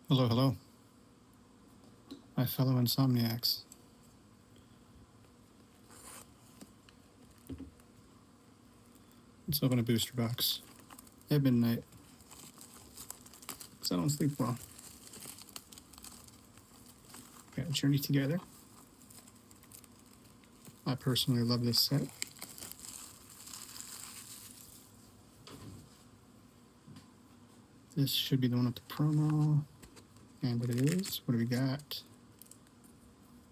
Hello, hello, my fellow insomniacs. Let's open a booster box at midnight, because I don't sleep well. Got a Journey Together. I personally love this set. This should be the one with the promo, and it is. What do we got?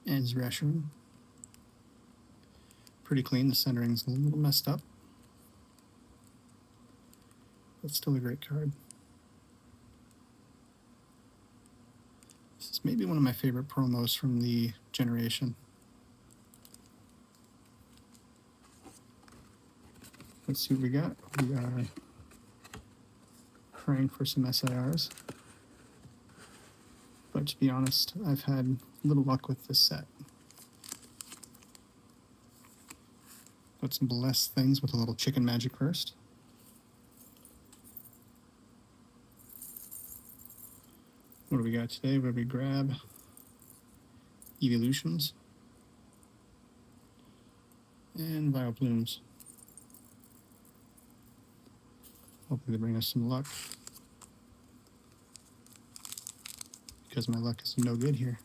Ends Reshiram. Pretty clean. The centering's a little messed up, but still a great card. This is maybe one of my favorite promos from the generation. Let's see what we got. We are praying for some SIRs. But to be honest, I've had little luck with this set. Let's bless things with a little chicken magic first. What do we got today? Where we grab Evolutions and Vile Blooms. Hopefully they bring us some luck, because my luck is no good here.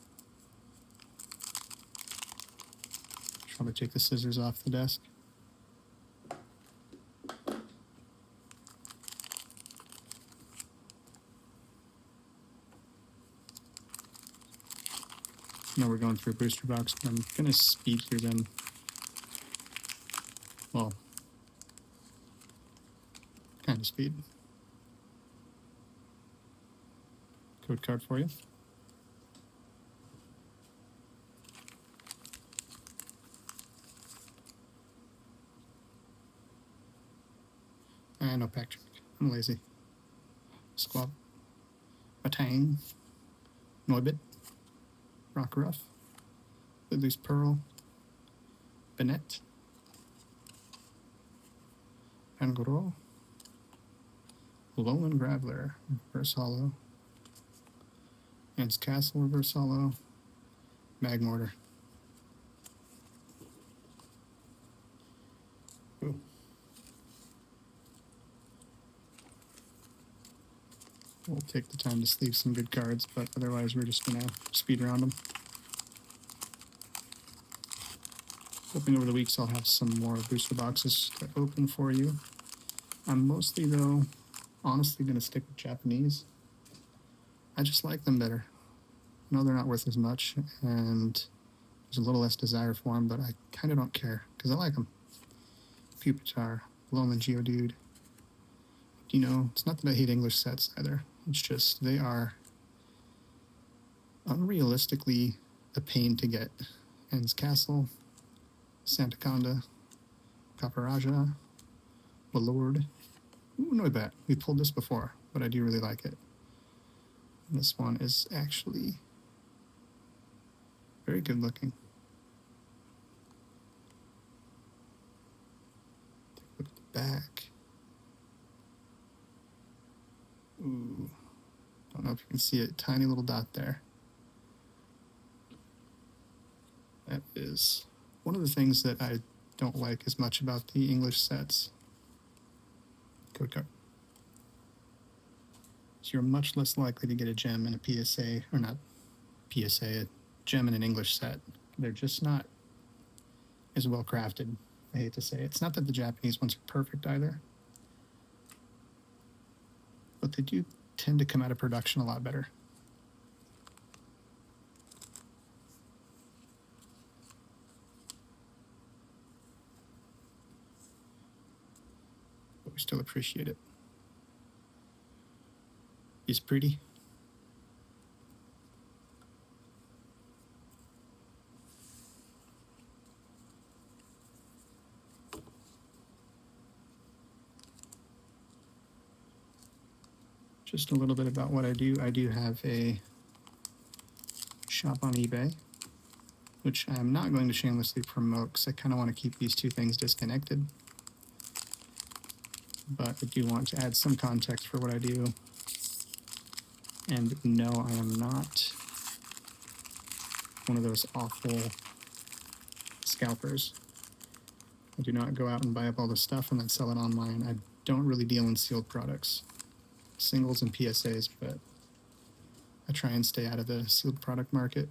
Should probably take the scissors off the desk. Now we're going through a booster box, but I'm going to speed through them. Well, kind of speed. Code card for you. No pack trick. I'm lazy. Squab. Batang. Noibit. Rockruff. Lily's Pearl. Bennett. Angoro. Lowland Graveler. Reverse Hollow. Ants Castle. Reverse Hollow. Magmortar. Ooh. We'll take the time to sleeve some good cards, but otherwise we're just going to speed around them. Hoping over the weeks I'll have some more booster boxes to open for you. I'm mostly, though, honestly going to stick with Japanese. I just like them better. I know they're not worth as much, and there's a little less desire for them, but I kind of don't care, because I like them. Pupitar, Loman Geodude. You know, it's not that I hate English sets either. It's just they are unrealistically a pain to get. Ends Castle, Santaconda, Caparaja, Lord. Ooh, Noibat. We pulled this before, but I do really like it. And this one is actually very good looking. Take a look at the back. Ooh, don't know if you can see a tiny little dot there. That is one of the things that I don't like as much about the English sets. Code card. So you're much less likely to get a gem in a PSA, or not PSA, a gem in an English set. They're just not as well crafted, I hate to say. It's not that the Japanese ones are perfect either, but they do tend to come out of production a lot better. But we still appreciate it. It's pretty. Just a little bit about what I do. I do have a shop on eBay, which I'm not going to shamelessly promote because I kind of want to keep these two things disconnected. But I do want to add some context for what I do. And no, I am not one of those awful scalpers. I do not go out and buy up all the stuff and then sell it online. I don't really deal in sealed products, singles and PSAs, but I try and stay out of the sealed product market.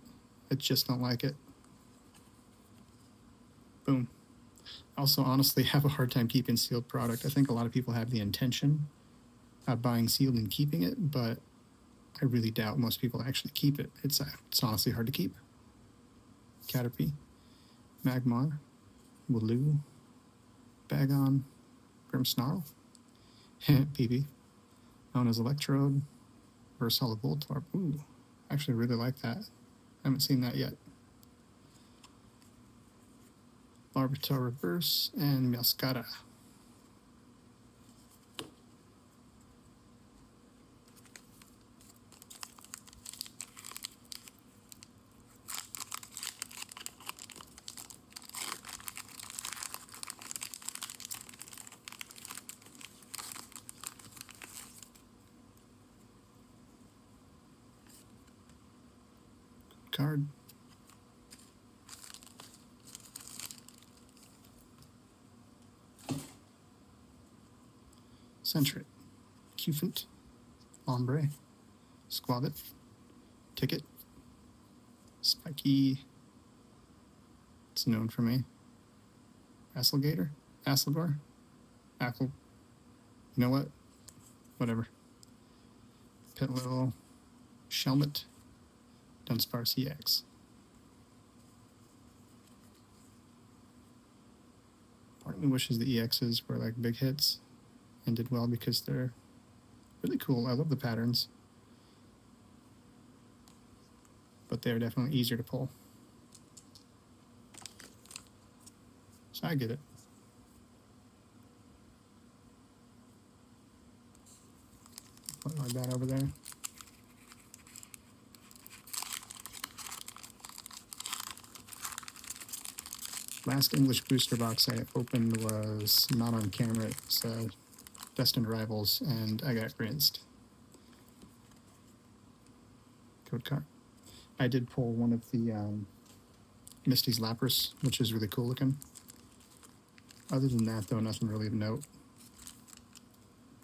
I just don't like it. Boom. I also honestly have a hard time keeping sealed product. I think a lot of people have the intention of buying sealed and keeping it, but I really doubt most people actually keep it. It's honestly hard to keep. Caterpie, Magmar, Wooloo, Bagon, Grimmsnarl, BB, known as Electrode, Versala Voltorb. Ooh, I actually really like that. I haven't seen that yet. Larvitar Reverse and Meowscarada. Card. Sentret, Cufant, Ombre, Squabit, Ticket, Spiky, it's known for me, Asselgator, Asselgor, Ackle, you know what, whatever, Pitlil, Shelmet, Dunsparce EX. Part of me wishes the EXs were like big hits and did well because they're really cool. I love the patterns, but they're definitely easier to pull. So I get it. Put it like that over there. Last English booster box I opened was not on camera. It was Destined Rivals, and I got rinsed. Code card. I did pull one of the Misty's Lapras, which is really cool looking. Other than that, though, nothing really of note.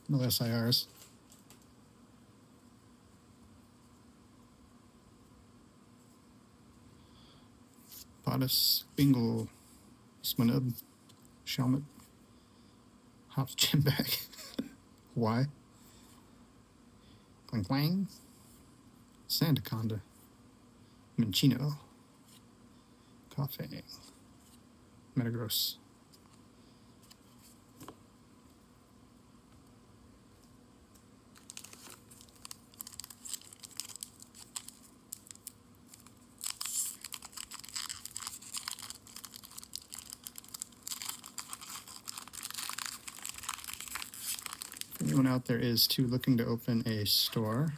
No SIRs. Bodice, Bingle, Smanub, Shelmet, Hops Gym Bag. Why? Clang Clang, Sandaconda, Minchino, Coughing, Metagross. Anyone out there is too looking to open a store,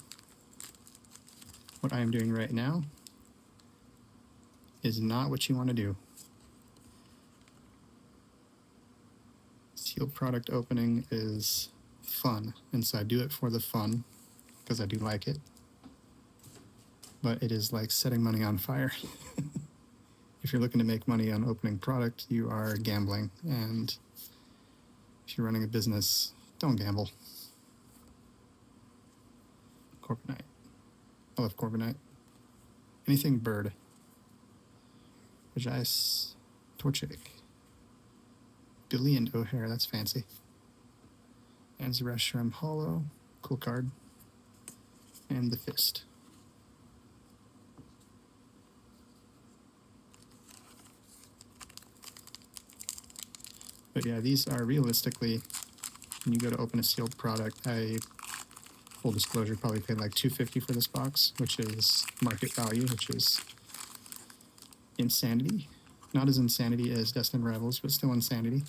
what I am doing right now is not what you want to do. Sealed product opening is fun, and so I do it for the fun because I do like it. But it is like setting money on fire. If you're looking to make money on opening product, you are gambling, and if you're running a business, don't gamble. Corviknight. I love Corviknight. Anything bird. Regice, Torchic, Billy and O'Hare, that's fancy. And Zereshram Hollow, cool card. And the Fist. But yeah, these are realistically, when you go to open a sealed product, I, full disclosure, probably paid like $250 for this box, which is market value, which is insanity. Not as insanity as Destined Rivals, but still insanity.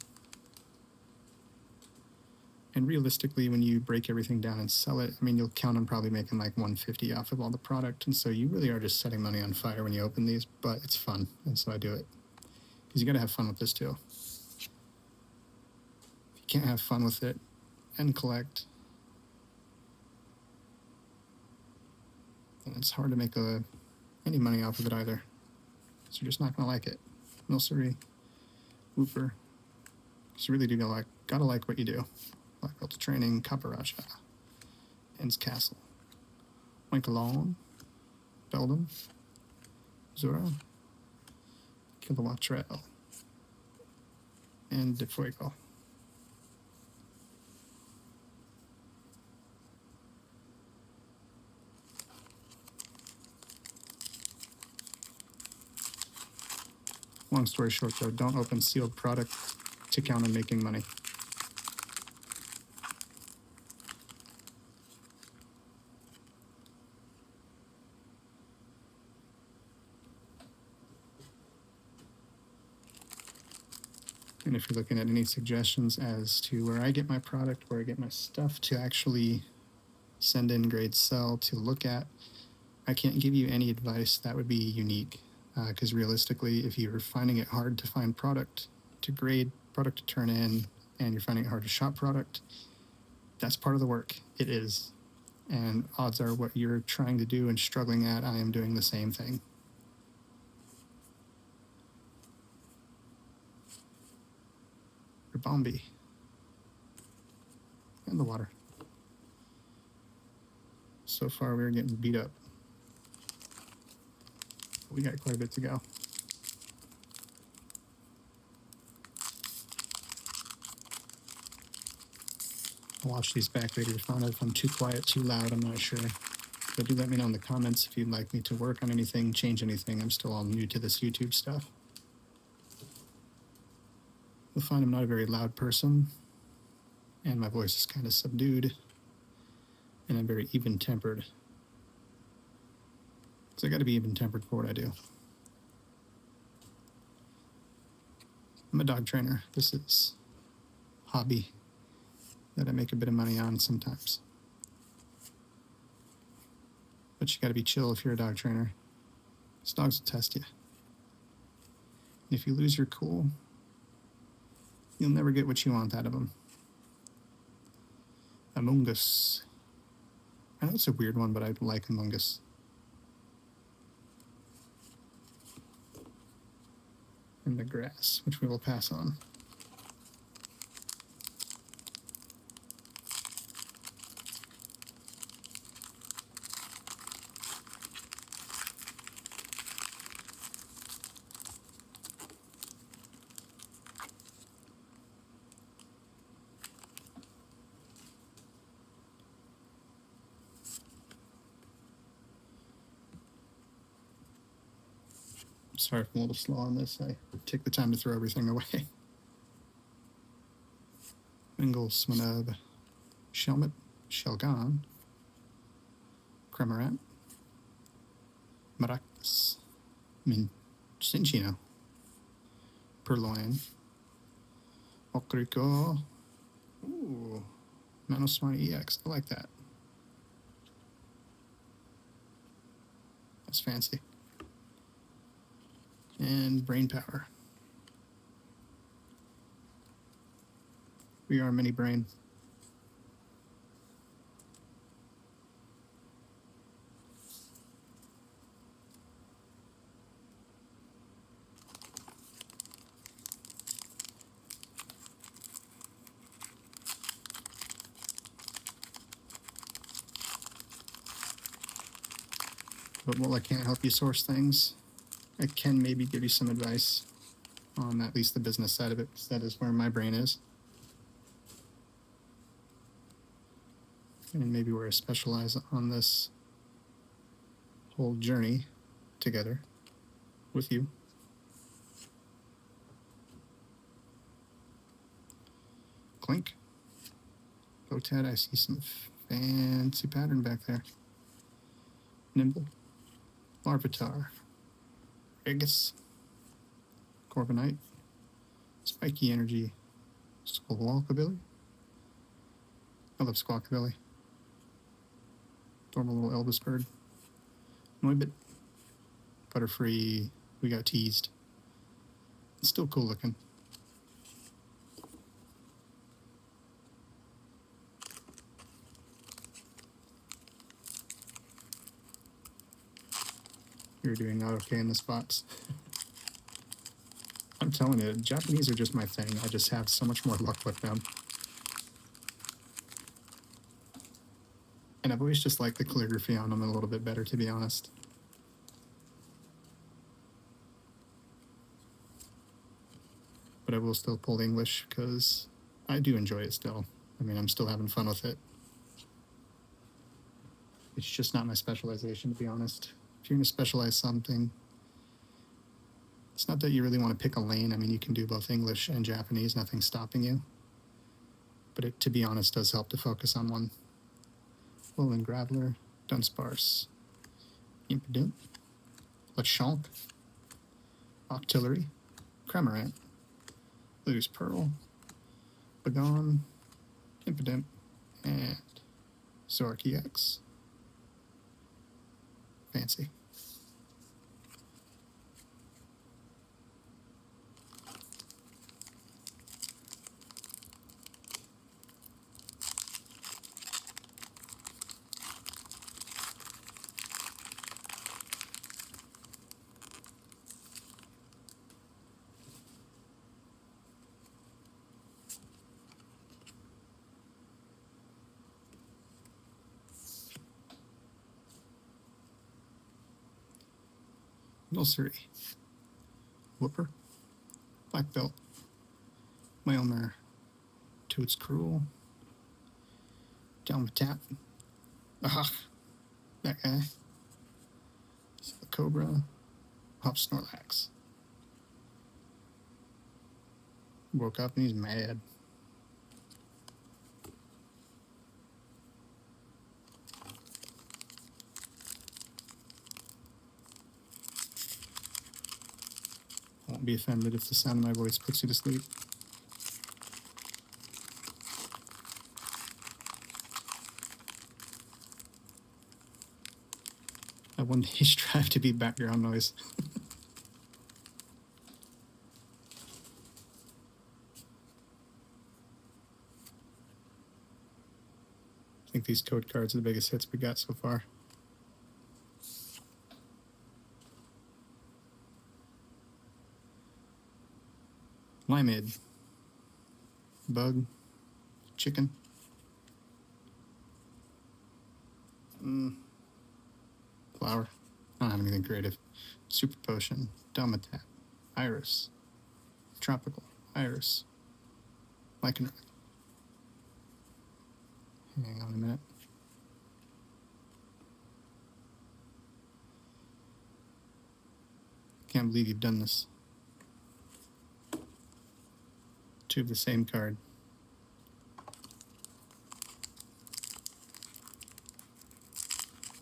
And realistically, when you break everything down and sell it, I mean, you'll count on probably making like $150 off of all the product. And so you really are just setting money on fire when you open these, but it's fun. And so I do it. Because you got to have fun with this too. If you can't have fun with it and collect, and it's hard to make any money off of it either. So you're just not gonna like it. Milcery, Wooper. Because you really do gotta like what you do. Black Belt Training, Kaparaja, Ends Castle, Winkalon, Beldum, Zura, Kilowatt Trail, and Defuego. Long story short, though, don't open sealed product to count on making money. And if you're looking at any suggestions as to where I get my product, where I get my stuff to actually send in, grade, sell, to look at, I can't give you any advice that would be unique. Because realistically, if you're finding it hard to find product to grade, product to turn in, and you're finding it hard to shop product, that's part of the work. It is. And odds are what you're trying to do and struggling at, I am doing the same thing. Bombi. And the water. So far, we're getting beat up. We got quite a bit to go. I'll watch these back later to find out if I'm too quiet, too loud, I'm not sure. But do let me know in the comments if you'd like me to work on anything, change anything. I'm still all new to this YouTube stuff. You'll find I'm not a very loud person, and my voice is kind of subdued, and I'm very even-tempered. So I got to be even-tempered for what I do. I'm a dog trainer. This is a hobby that I make a bit of money on sometimes. But you got to be chill if you're a dog trainer. These dogs will test you. And if you lose your cool, you'll never get what you want out of them. Among Us. I know it's a weird one, but I like Among Us. And the grass, which we will pass on. Sorry if I'm a little slow on this. I take the time to throw everything away. Mingle, Smanub, Shelmet, Shelgon, Cramorant, Maractus, Cinchino, Purloin, Okriko, ooh, Nanosmart EX, I like that. That's fancy. And Brain Power. We are mini brain. But while I can't help you source things, I can maybe give you some advice on at least the business side of it, because that is where my brain is. And maybe where I specialize on this whole journey together with you. Clink. Botad, I see some fancy pattern back there. Nimble. Larvitar. Aegis, Corviknight, Spiky Energy, Squawkabilly. I love Squawkabilly. Adorable little Elvis bird. Noibit, Butterfree, we got teased. It's still cool looking. you're doing not okay in this box. I'm telling you, Japanese are just my thing. I just have so much more luck with them. And I've always just liked the calligraphy on them a little bit better, to be honest. But I will still pull English because I do enjoy it still. I mean, I'm still having fun with it. It's just not my specialization, to be honest. If you're going to specialize something, it's not that you really want to pick a lane. I mean, you can do both English and Japanese, nothing's stopping you. But it, to be honest, does help to focus on one. Woolen Graveler, Dunsparce, Impidimp, Lechonk, Octillery, Cramorant, Loose Pearl, Bagon, Impidimp, and Zoroark EX. Fancy. Nursery, Whooper, Black Belt, Mailmer, Toad's Cruel, Dalmatap, aha, that guy, Cobra, Hop Snorlax. Woke up and he's mad. I won't be offended if the sound of my voice puts you to sleep. I one day strive to be background noise. I think these code cards are the biggest hits we got so far. Limeade, Bug, Chicken, Flower, I don't have anything creative. Super Potion, Dalmatap, Iris, Tropical, Iris, Lycanroc. Hang on a minute. Can't believe you've done this. Two of the same card.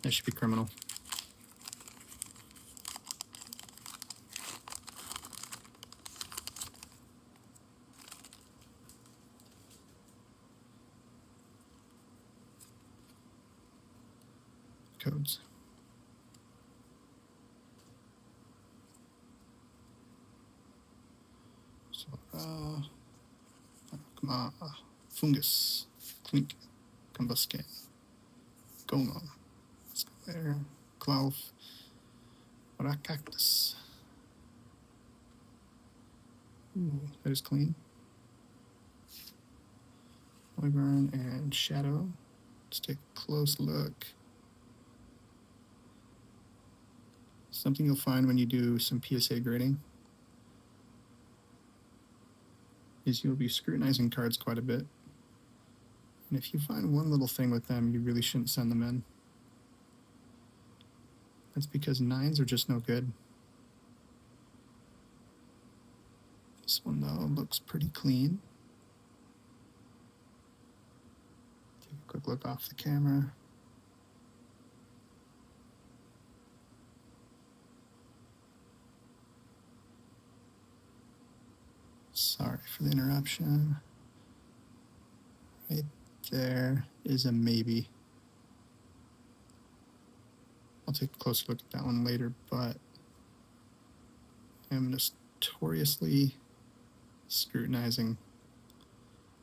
That should be criminal. Codes. So, Fungus, Clink, Combuscan, Golem, Square, Clough, Cactus. Ooh, that is clean. Wyvern and Shadow. Let's take a close look. Something you'll find when you do some PSA grading is you'll be scrutinizing cards quite a bit. And if you find one little thing with them, you really shouldn't send them in. That's because 9s are just no good. This one, though, looks pretty clean. Take a quick look off the camera. Sorry for the interruption. Right there is a maybe. I'll take a closer look at that one later, but I'm notoriously scrutinizing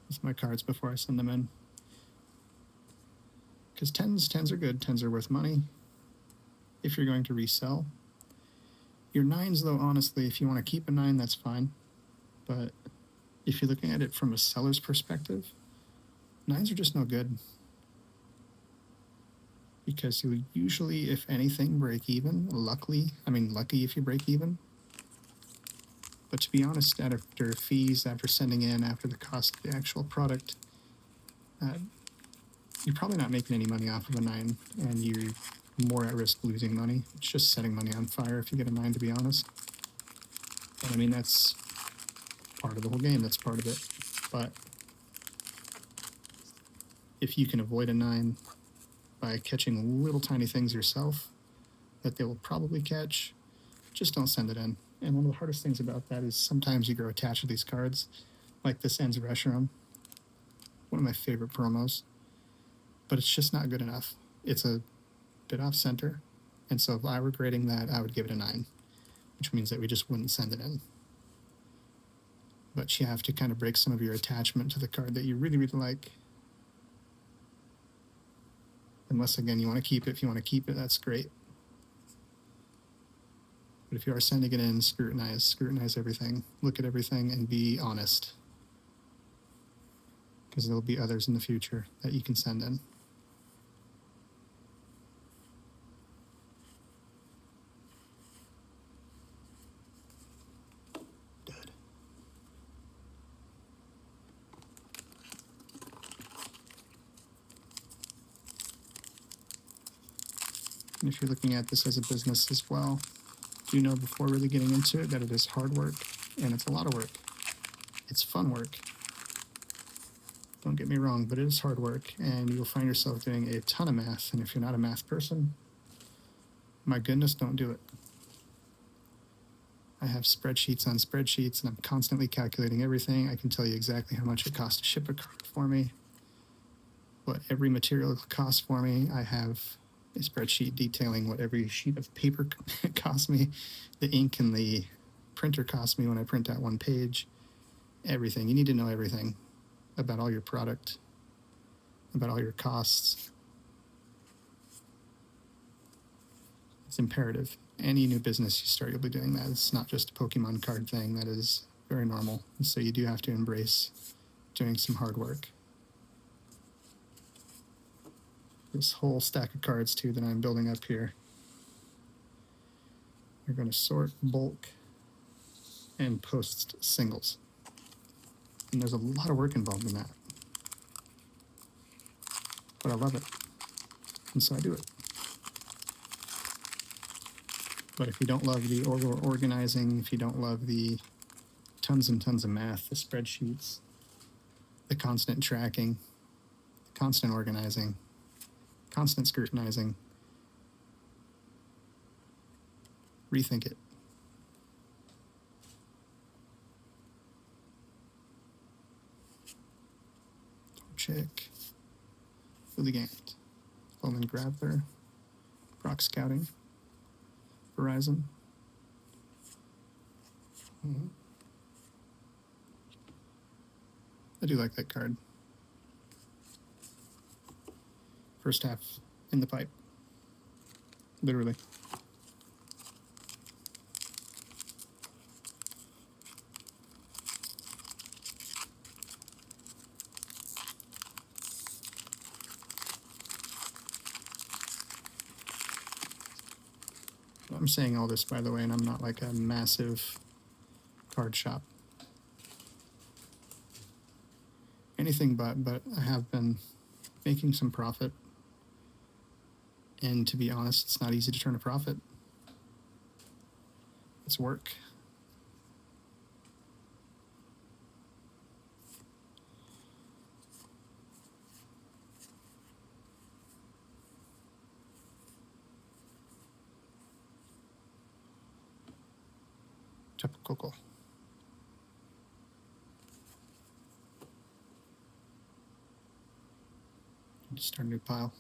with my cards before I send them in. Because 10s are good. 10s are worth money if you're going to resell. Your 9s, though, honestly, if you want to keep a 9, that's fine. But if you're looking at it from a seller's perspective, 9s are just no good. Because you usually, if anything, break even. Lucky if you break even. But to be honest, after fees, after sending in, after the cost of the actual product, you're probably not making any money off of a 9, and you're more at risk losing money. It's just setting money on fire if you get a 9, to be honest. And I mean, that's part of the whole game. That's part of it. But if you can avoid a 9 by catching little tiny things yourself that they will probably catch, just don't send it in. And one of the hardest things about that is sometimes you grow attached to these cards, like this Ends Reshiram, one of my favorite promos, but it's just not good enough. It's a bit off center, and so if I were grading that, I would give it a 9, which means that we just wouldn't send it in. But you have to kind of break some of your attachment to the card that you really, really like. Unless, again, you want to keep it. If you want to keep it, that's great. But if you are sending it in, scrutinize everything, look at everything, and be honest. Because there'll be others in the future that you can send in. Good. And if you're looking at this as a business as well, do know before really getting into it that it is hard work, and it's a lot of work. It's fun work. Don't get me wrong, but it is hard work, and you'll find yourself doing a ton of math, and if you're not a math person, my goodness, don't do it. I have spreadsheets on spreadsheets, and I'm constantly calculating everything. I can tell you exactly how much it costs to ship a card for me, what every material costs for me. I have a spreadsheet detailing what every sheet of paper costs me, the ink and the printer costs me when I print out one page, everything. You need to know everything about all your product, about all your costs. It's imperative. Any new business you start, you'll be doing that. It's not just a Pokemon card thing. That is very normal. And so you do have to embrace doing some hard work. This whole stack of cards, too, that I'm building up here, you're going to sort, bulk, and post singles. And there's a lot of work involved in that. But I love it. And so I do it. But if you don't love the organizing, if you don't love the tons and tons of math, the spreadsheets, the constant tracking, the constant organizing, constant scrutinizing, rethink it. Check. Fooligant. Bowman Graveler. Rock Scouting. Verizon. I do like that card. First half in the pipe. Literally. I'm saying all this, by the way, and I'm not like a massive card shop. Anything but I have been making some profit. And to be honest, it's not easy to turn a profit. It's work. Tapu Koko. Start a new pile.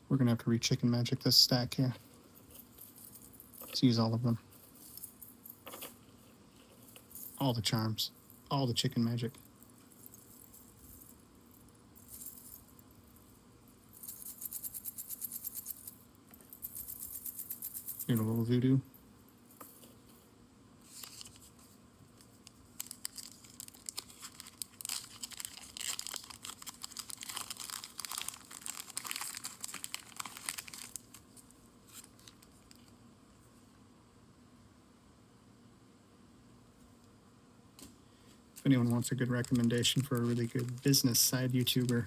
We're going to have to re-chicken magic this stack here. Let's use all of them. all the charms, all the chicken magic. Doing a little voodoo. If anyone wants a good recommendation for a really good business side YouTuber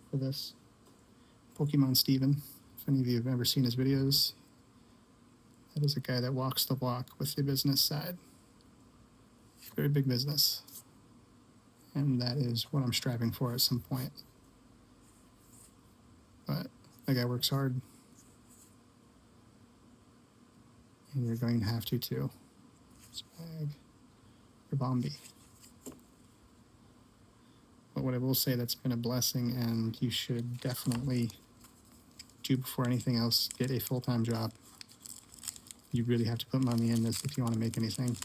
for this, Pokemon Steven. If any of you have ever seen his videos, that is a guy that walks the walk with the business side. Very big business. And that is what I'm striving for at some point. But that guy works hard. And you're going to have to too. Swag. Bombi. But what I will say that's been a blessing, and you should definitely do before anything else, get a full-time job. You really have to put money in this if you want to make anything.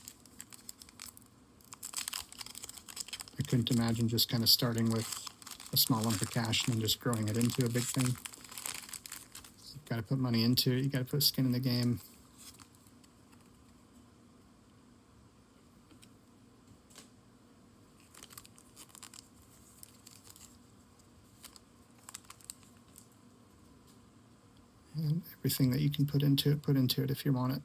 I couldn't imagine just kind of starting with a small lump of cash and then just growing it into a big thing. You've got to put money into it. You got to put skin in the game. And everything that you can put into it if you want it.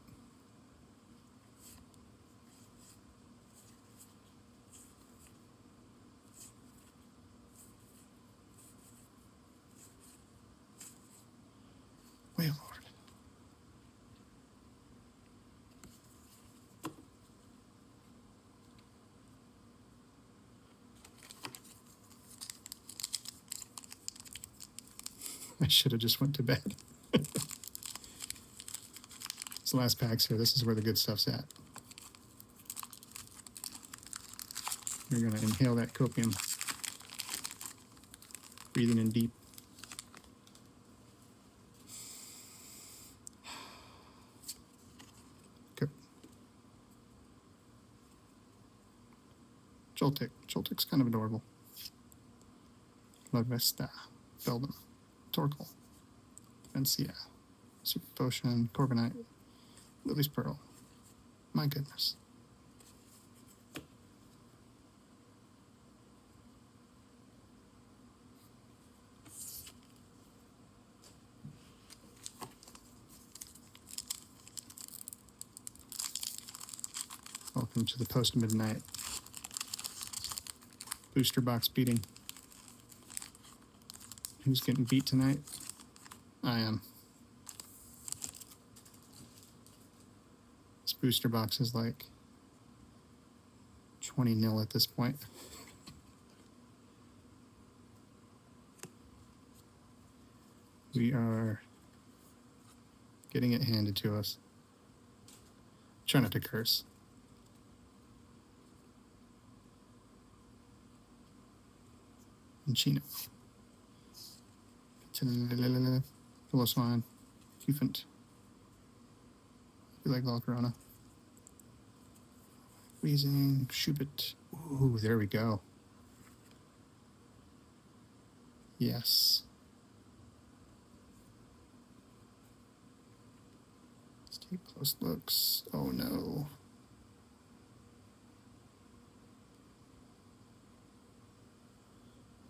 Wailord. I should have just went to bed. It's the last packs here. This is where the good stuff's at. You're going to inhale that copium. Breathing in deep. Good. Joltik. Joltik's kind of adorable. Ludvesta. Beldum. Torkoal. Vencia. Super Potion. Corviknight. Lily's Pearl. My goodness. Welcome to the post-midnight booster box beating. Who's getting beat tonight? I am. This booster box is like 20-0 at this point. We are getting it handed to us. Try not to curse. And Chino. Philoswine. Cufant. You like Volcarona. Wheezing. Shubit. Ooh, there we go. Yes. Let's take close looks. Oh no.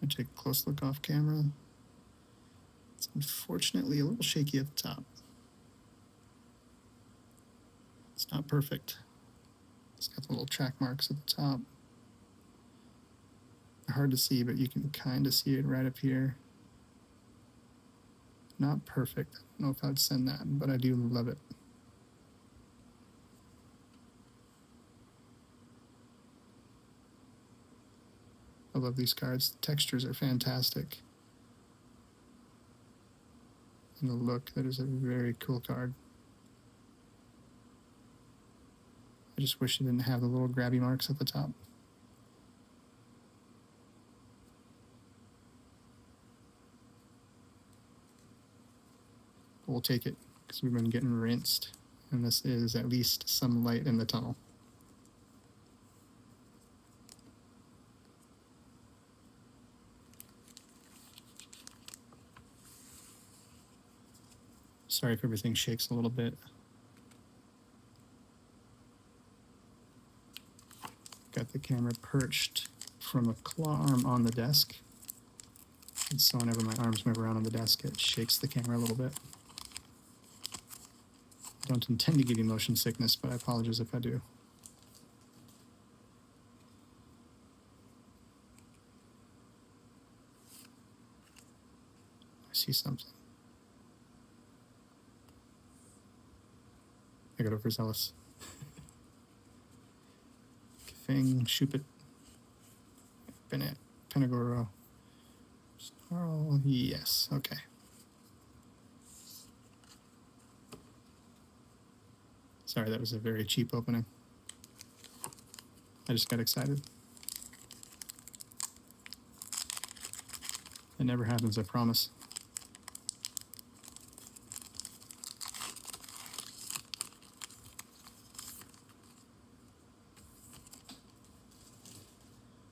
I take a close look off camera. It's unfortunately a little shaky at the top. It's not perfect. It's got the little track marks at the top. They're hard to see, but you can kind of see it right up here. Not perfect. I don't know if I'd send that, but I do love it. I love these cards. The textures are fantastic. And the look, that is a very cool card. I just wish it didn't have the little grabby marks at the top. But we'll take it, because we've been getting rinsed. And this is at least some light in the tunnel. Sorry if everything shakes a little bit. Got the camera perched from a claw arm on the desk. And so whenever my arms move around on the desk, it shakes the camera a little bit. I don't intend to give you motion sickness, but I apologize if I do. I see something. I got overzealous. Fang, Shupit, Bennett, Penagoro. Snarl, yes, okay. Sorry, that was a very cheap opening. I just got excited. It never happens, I promise.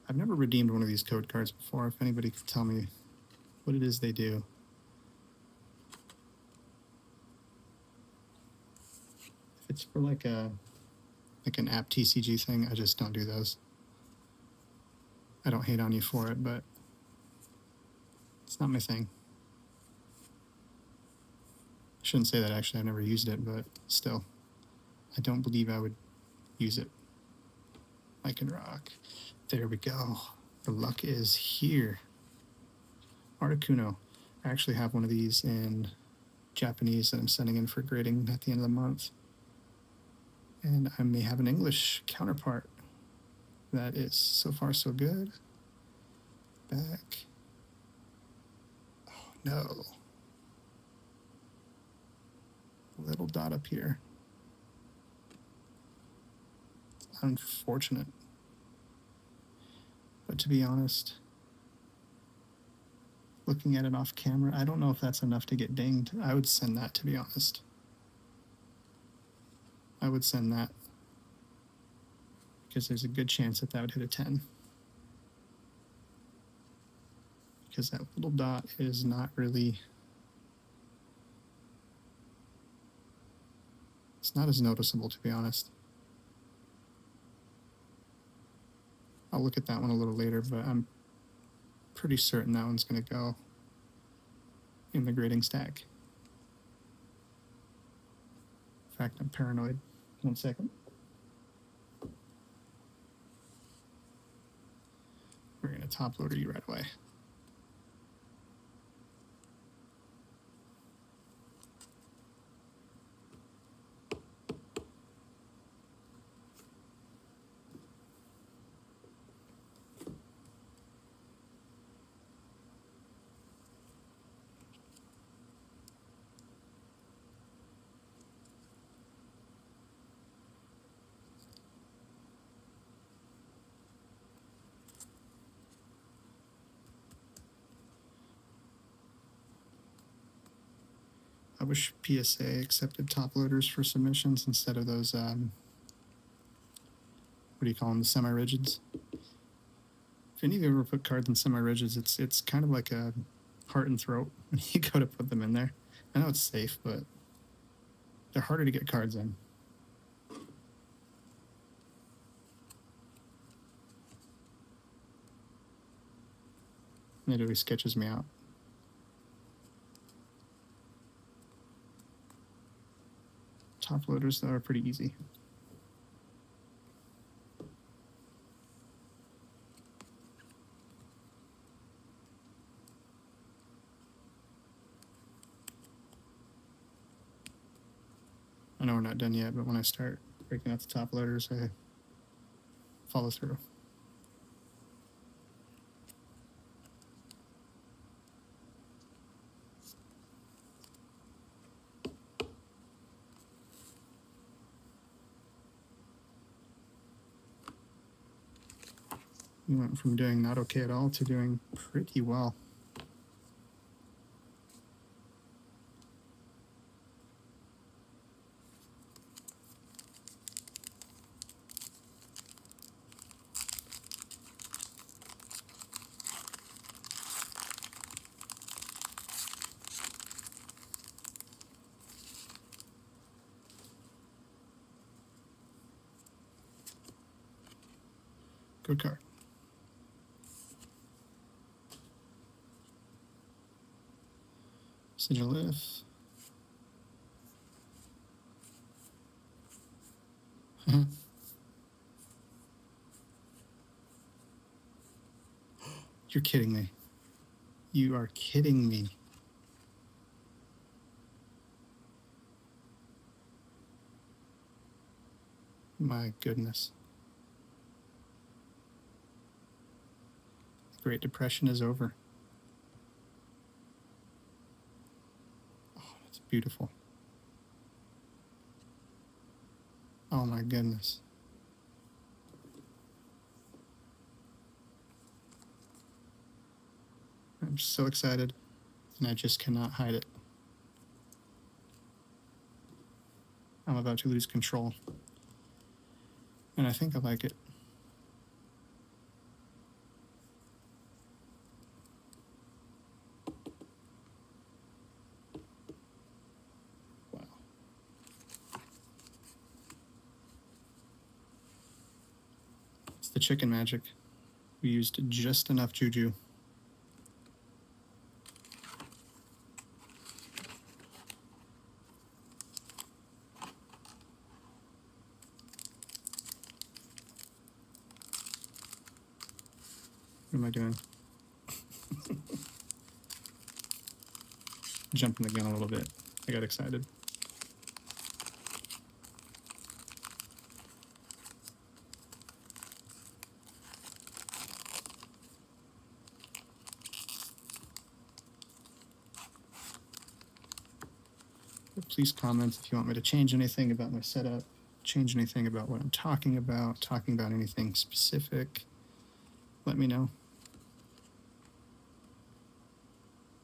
I've never redeemed one of these code cards before. If anybody could tell me what it is they do. If it's for like an app TCG thing, I just don't do those. I don't hate on you for it, but it's not my thing. I shouldn't say that, actually. I've never used it, but still. I don't believe I would use it. I can rock. There we go. The luck is here. Articuno. I actually have one of these in Japanese that I'm sending in for grading at the end of the month. And I may have an English counterpart. That is so far so good. Back. Oh no. Little dot up here. It's unfortunate. But to be honest, looking at it off camera, I don't know if that's enough to get dinged. I would send that, to be honest. I would send that. Because there's a good chance that that would hit a 10. Because that little dot is not really... It's not as noticeable, to be honest. I'll look at that one a little later, but I'm pretty certain that one's going to go in the grading stack. In fact, I'm paranoid. 1 second. We're going to top loader you right away. I wish PSA accepted top loaders for submissions instead of those, what do you call them, the semi-rigids. If any of you ever put cards in semi-rigids, it's kind of like a heart and throat when you go to put them in there. I know it's safe, but they're harder to get cards in. It always sketches me out. Top loaders, though, are pretty easy. I know we're not done yet, but when I start breaking out the top loaders, I follow through. We went from doing not okay at all to doing pretty well. Good card. Sigilith. You're kidding me. You are kidding me. My goodness. The Great Depression is over. Oh, that's beautiful. Oh my goodness. I'm so excited, and I just cannot hide it. I'm about to lose control. And I think I like it. Wow. It's the chicken magic. We used just enough juju. What am I doing? Jumping the gun a little bit. I got excited. But please comment if you want me to change anything about my setup, change anything about what I'm talking about anything specific. Let me know.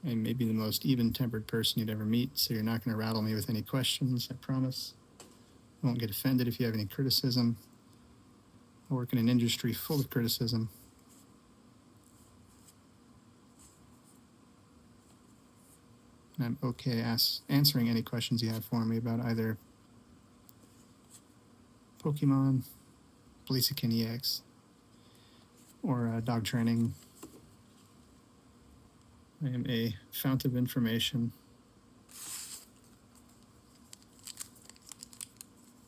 I'm maybe the most even-tempered person you'd ever meet, so you're not going to rattle me with any questions, I promise. I won't get offended if you have any criticism. I work in an industry full of criticism. And I'm okay answering any questions you have for me about either Pokemon, Blaziken EX, or dog training. I am a fount of information,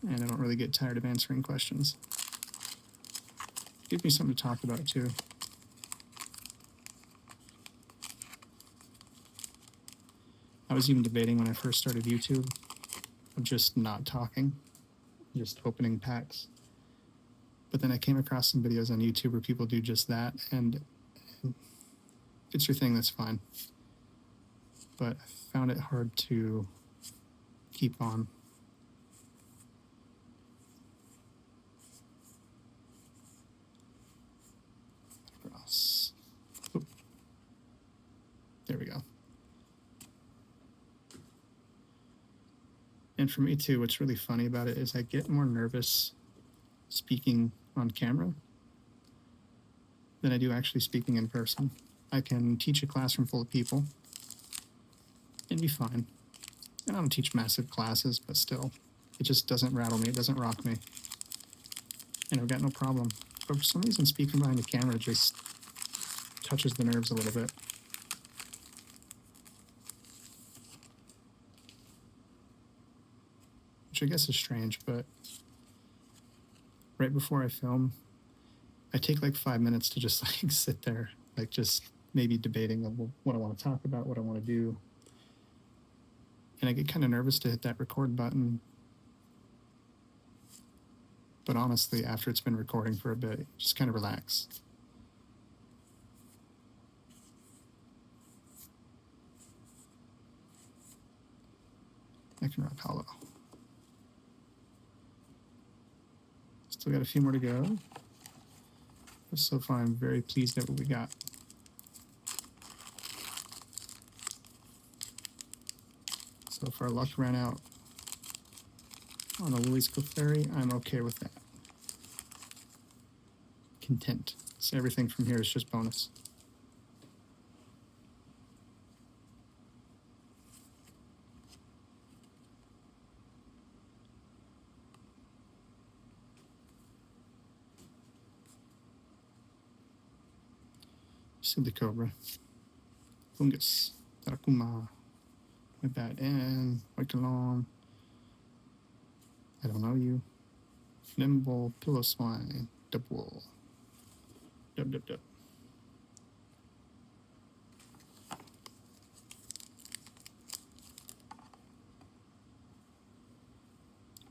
and I don't really get tired of answering questions. Give me something to talk about, too. I was even debating when I first started YouTube of just not talking, just opening packs. But then I came across some videos on YouTube where people do just that, and if it's your thing, that's fine. But I found it hard to keep on. Cross. Oop. There we go. And for me too, what's really funny about it is I get more nervous speaking on camera than I do actually speaking in person. I can teach a classroom full of people and be fine. And I don't teach massive classes, but still, it just doesn't rattle me. It doesn't rock me. And I've got no problem. But for some reason, speaking behind the camera just touches the nerves a little bit. Which I guess is strange, but right before I film, I take like 5 minutes to just like sit there, like just maybe debating what I want to talk about, what I want to do. And I get kind of nervous to hit that record button. But honestly, after it's been recording for a bit, just kind of relax. I can rock hollow. Still got a few more to go. But so far, I'm very pleased at what we got. So if our luck ran out on a Lily's Clefairy, I'm okay with that. Content. So everything from here is just bonus. Silicobra, Fungus, Tarakuma, like that, and Wykalon. I don't know you. Nimble, Pillow Swine, Dubwool. Dub.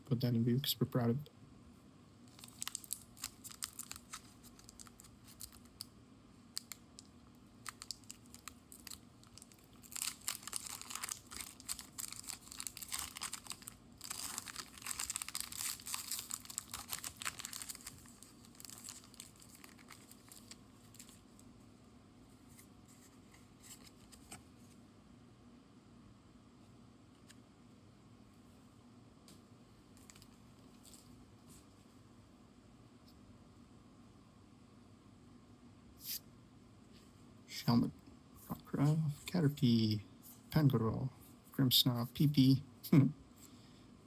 Put that in view because we're proud of it. Shelmet, Rockruff, Caterpie, Pangoro, Grimmsnarl, PP,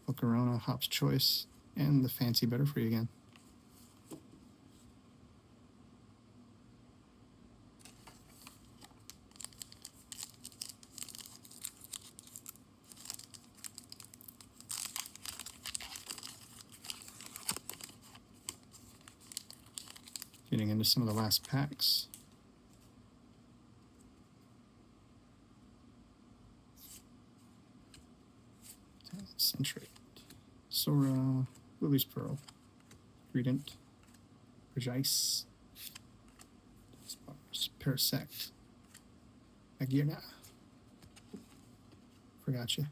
Volcarona, Hop's Choice, and the fancy Better For You again. Getting into some of the last packs. Centrate, Sora, Lily's Pearl, Gredent, Regice, Parasect, Agirna. Forgot you.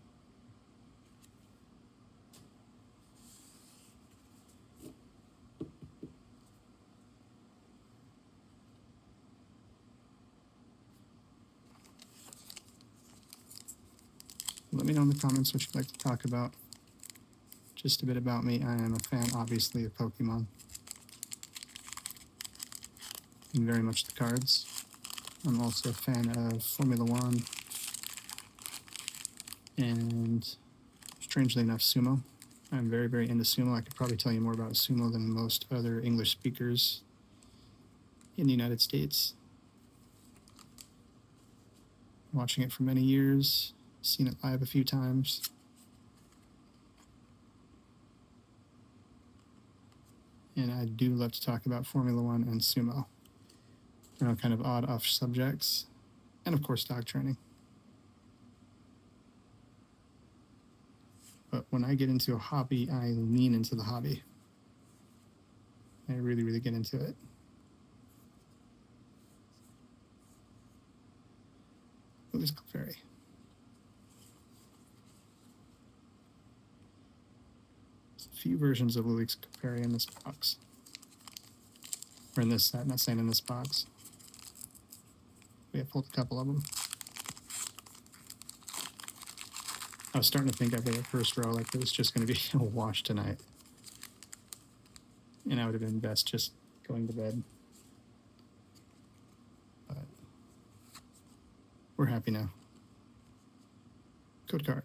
Let me know in the comments what you'd like to talk about. Just a bit about me. I am a fan, obviously, of Pokemon. And very much the cards. I'm also a fan of Formula One. And strangely enough, sumo. I'm very, very into sumo. I could probably tell you more about sumo than most other English speakers in the United States. Watching it for many years. Seen it live a few times. And I do love to talk about Formula One and sumo. You know, kind of odd off subjects. And of course, dog training. But when I get into a hobby, I lean into the hobby. I really, really get into it. Lily's Clefairy. Few versions of Lily's Clefairy in this box. Or in this set, not saying in this box. We have pulled a couple of them. I was starting to think after the first row like it was just going to be a wash tonight. And I would have been best just going to bed. But we're happy now. Code card.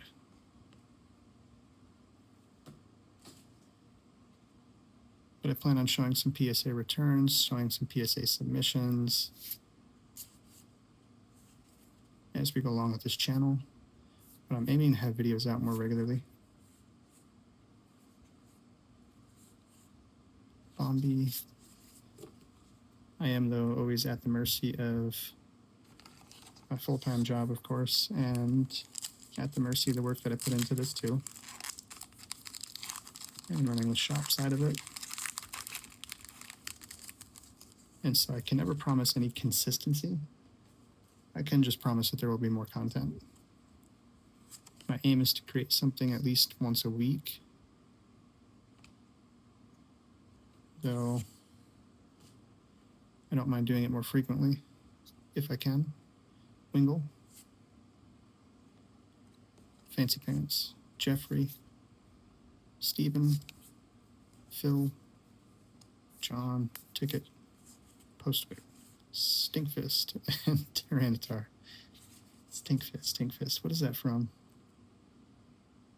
But I plan on showing some PSA returns, showing some PSA submissions as we go along with this channel. But I'm aiming to have videos out more regularly. Bombi. I am, though, always at the mercy of my full-time job, of course, and at the mercy of the work that I put into this, too. And running the shop side of it. And so I can never promise any consistency. I can just promise that there will be more content. My aim is to create something at least once a week. Though I don't mind doing it more frequently, if I can. Wingle. Fancy Pants. Jeffrey. Stephen. Phil. John. Ticket. Postwick. Stinkfist. And Tyranitar. Stinkfist. What is that from?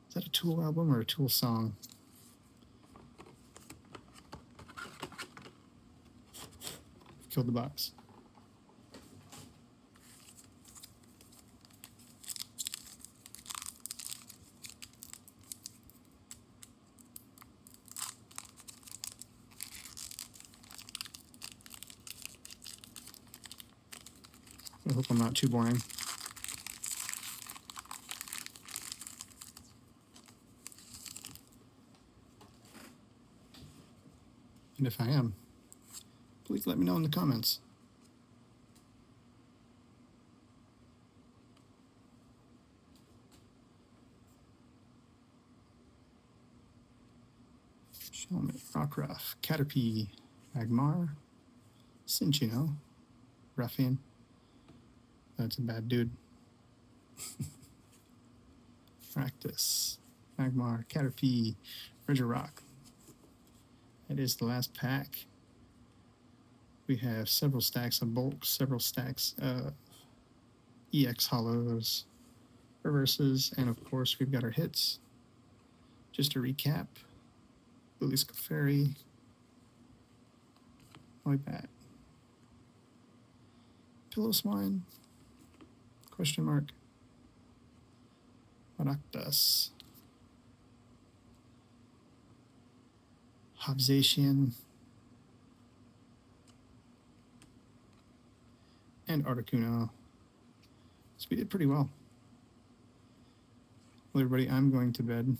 Is that a Tool album or a Tool song? Killed the box. I hope I'm not too boring. And if I am, please let me know in the comments. Shelmet, Rockruff, Caterpie, Magmar, Cinchino, Ruffian. That's a bad dude. Practice, Magmar, Caterpie, Rock. That is the last pack. We have several stacks of bulk, several stacks of EX hollows, reverses, and of course we've got our hits. Just to recap, Lily Fairy, like that. Pillow Swine, question mark, Maractus, Hobzation, and Articuno. So we did pretty well. Well, everybody, I'm going to bed.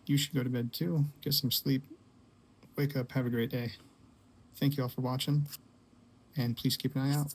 You should go to bed too. Get some sleep. Wake up. Have a great day. Thank you all for watching. And please keep an eye out.